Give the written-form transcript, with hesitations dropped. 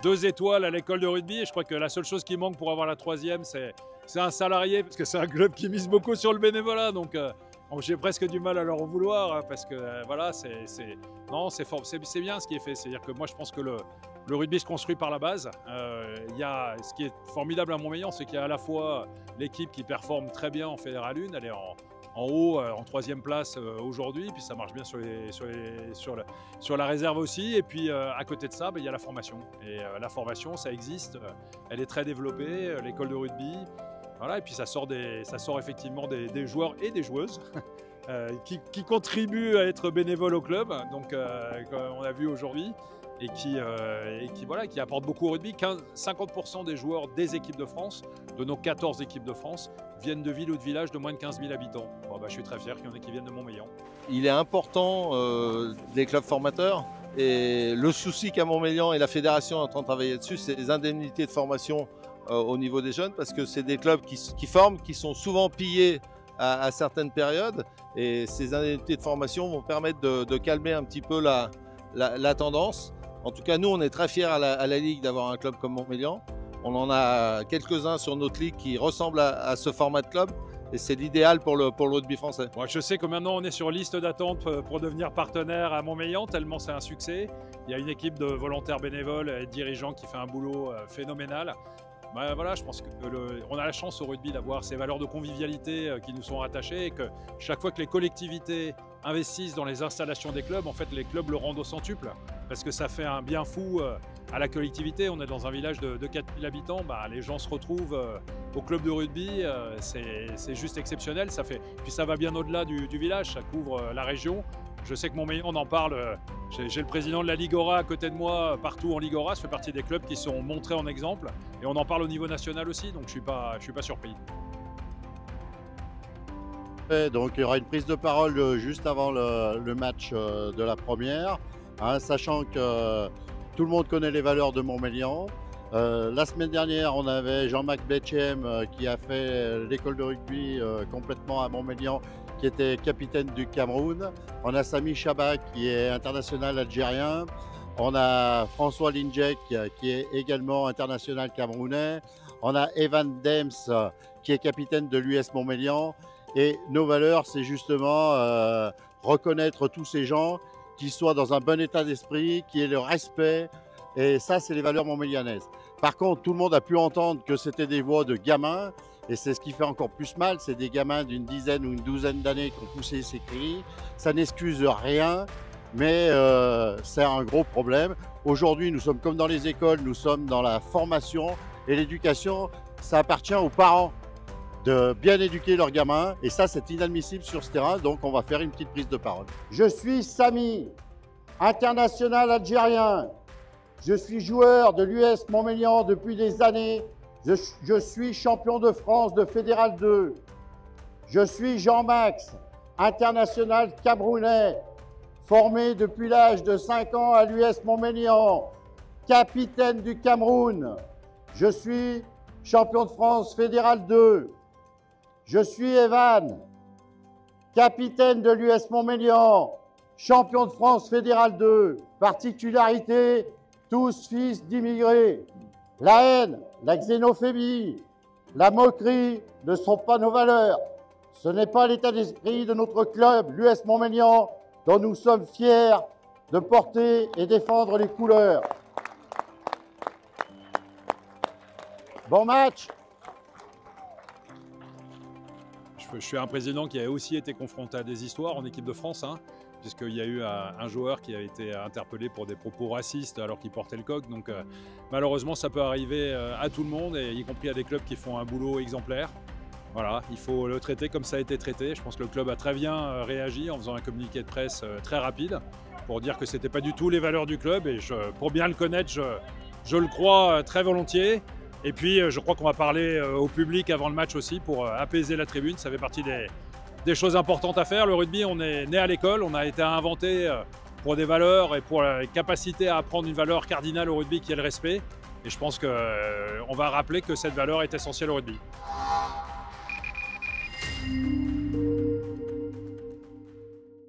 2 étoiles à l'école de rugby et je crois que la seule chose qui manque pour avoir la 3e, c'est un salarié parce que c'est un club qui mise beaucoup sur le bénévolat. Donc j'ai presque du mal à leur en vouloir hein, parce que voilà, c'est bien ce qui est fait. C'est-à-dire que moi je pense que le rugby se construit par la base. Ce qui est formidable à Montmélian, c'est qu'il y a à la fois l'équipe qui performe très bien en Fédéral 1, elle est en haut, en 3e place aujourd'hui, puis ça marche bien sur la réserve aussi. Et puis à côté de ça, il y a la formation. Et la formation, ça existe, elle est très développée, l'école de rugby. Voilà, et puis ça sort effectivement des joueurs et des joueuses qui contribuent à être bénévoles au club, donc comme on a vu aujourd'hui, et qui apportent beaucoup au rugby. 50% des joueurs des équipes de France, de nos 14 équipes de France, viennent de villes ou de villages de moins de 15 000 habitants. Bon, je suis très fier qu'il y en ait qui viennent de Montmélian. Il est important des clubs formateurs. Et le souci qu'a Montmélian et la fédération est en train de travailler dessus, c'est les indemnités de formation au niveau des jeunes, parce que c'est des clubs qui forment, qui sont souvent pillés à certaines périodes. Et ces indemnités de formation vont permettre de calmer un petit peu la tendance. En tout cas, nous, on est très fiers à la Ligue d'avoir un club comme Montmélian. On en a quelques-uns sur notre Ligue qui ressemblent à ce format de club. Et c'est l'idéal pour le rugby français. Moi, je sais que maintenant, on est sur liste d'attente pour devenir partenaire à Montmélian, tellement c'est un succès. Il y a une équipe de volontaires bénévoles et de dirigeants qui fait un boulot phénoménal. Voilà, je pense qu'on a la chance au rugby d'avoir ces valeurs de convivialité qui nous sont rattachées et que chaque fois que les collectivités investissent dans les installations des clubs, en fait, les clubs le rendent au centuple parce que ça fait un bien fou à la collectivité. On est dans un village de 4000 habitants, les gens se retrouvent au club de rugby, c'est juste exceptionnel. Puis ça va bien au-delà du village, ça couvre la région. Je sais que Montmélian, on en parle, j'ai le président de la Ligora à côté de moi, partout en Ligora, ça fait partie des clubs qui sont montrés en exemple, et on en parle au niveau national aussi, donc je suis pas surpris. Donc il y aura une prise de parole juste avant le match de la première, hein, sachant que tout le monde connaît les valeurs de Montmélian. La semaine dernière, on avait Jean-Marc Betchem qui a fait l'école de rugby complètement à Montmélian, qui était capitaine du Cameroun. On a Sami Chabak qui est international algérien. On a François Lindjek qui est également international camerounais. On a Evan Dems qui est capitaine de l'US Montmélian. Et nos valeurs, c'est justement reconnaître tous ces gens qui soient dans un bon état d'esprit, qui aient le respect. Et ça, c'est les valeurs montmélianaises. Par contre, tout le monde a pu entendre que c'était des voix de gamins. Et c'est ce qui fait encore plus mal, c'est des gamins d'une dizaine ou une douzaine d'années qui ont poussé ces cris. Ça n'excuse rien, mais c'est un gros problème. Aujourd'hui, nous sommes comme dans les écoles, nous sommes dans la formation. Et l'éducation, ça appartient aux parents de bien éduquer leurs gamins. Et ça, c'est inadmissible sur ce terrain, donc on va faire une petite prise de parole. Je suis Sami, international algérien. Je suis joueur de l'US Montmélian depuis des années. Je suis champion de France de Fédéral 2. Je suis Jean-Max, international camerounais, formé depuis l'âge de 5 ans à l'US Montmélian, capitaine du Cameroun. Je suis champion de France Fédéral 2. Je suis Evan, capitaine de l'US Montmélian, champion de France Fédéral 2. Particularité, tous fils d'immigrés. La haine, la xénophobie, la moquerie ne sont pas nos valeurs. Ce n'est pas l'état d'esprit de notre club, l'US Montmélian, dont nous sommes fiers de porter et défendre les couleurs. Bon match. Je suis un président qui a aussi été confronté à des histoires en équipe de France, hein, puisqu'il y a eu un joueur qui a été interpellé pour des propos racistes alors qu'il portait le coq. Donc malheureusement, ça peut arriver à tout le monde, et y compris à des clubs qui font un boulot exemplaire. Voilà, il faut le traiter comme ça a été traité. Je pense que le club a très bien réagi en faisant un communiqué de presse très rapide pour dire que ce n'était pas du tout les valeurs du club. Et pour bien le connaître, je le crois très volontiers. Et puis, je crois qu'on va parler au public avant le match aussi pour apaiser la tribune. Ça fait partie des choses importantes à faire. Le rugby, on est né à l'école, on a été inventé pour des valeurs et pour la capacité à apprendre une valeur cardinale au rugby qui est le respect. Et je pense qu'on va rappeler que cette valeur est essentielle au rugby.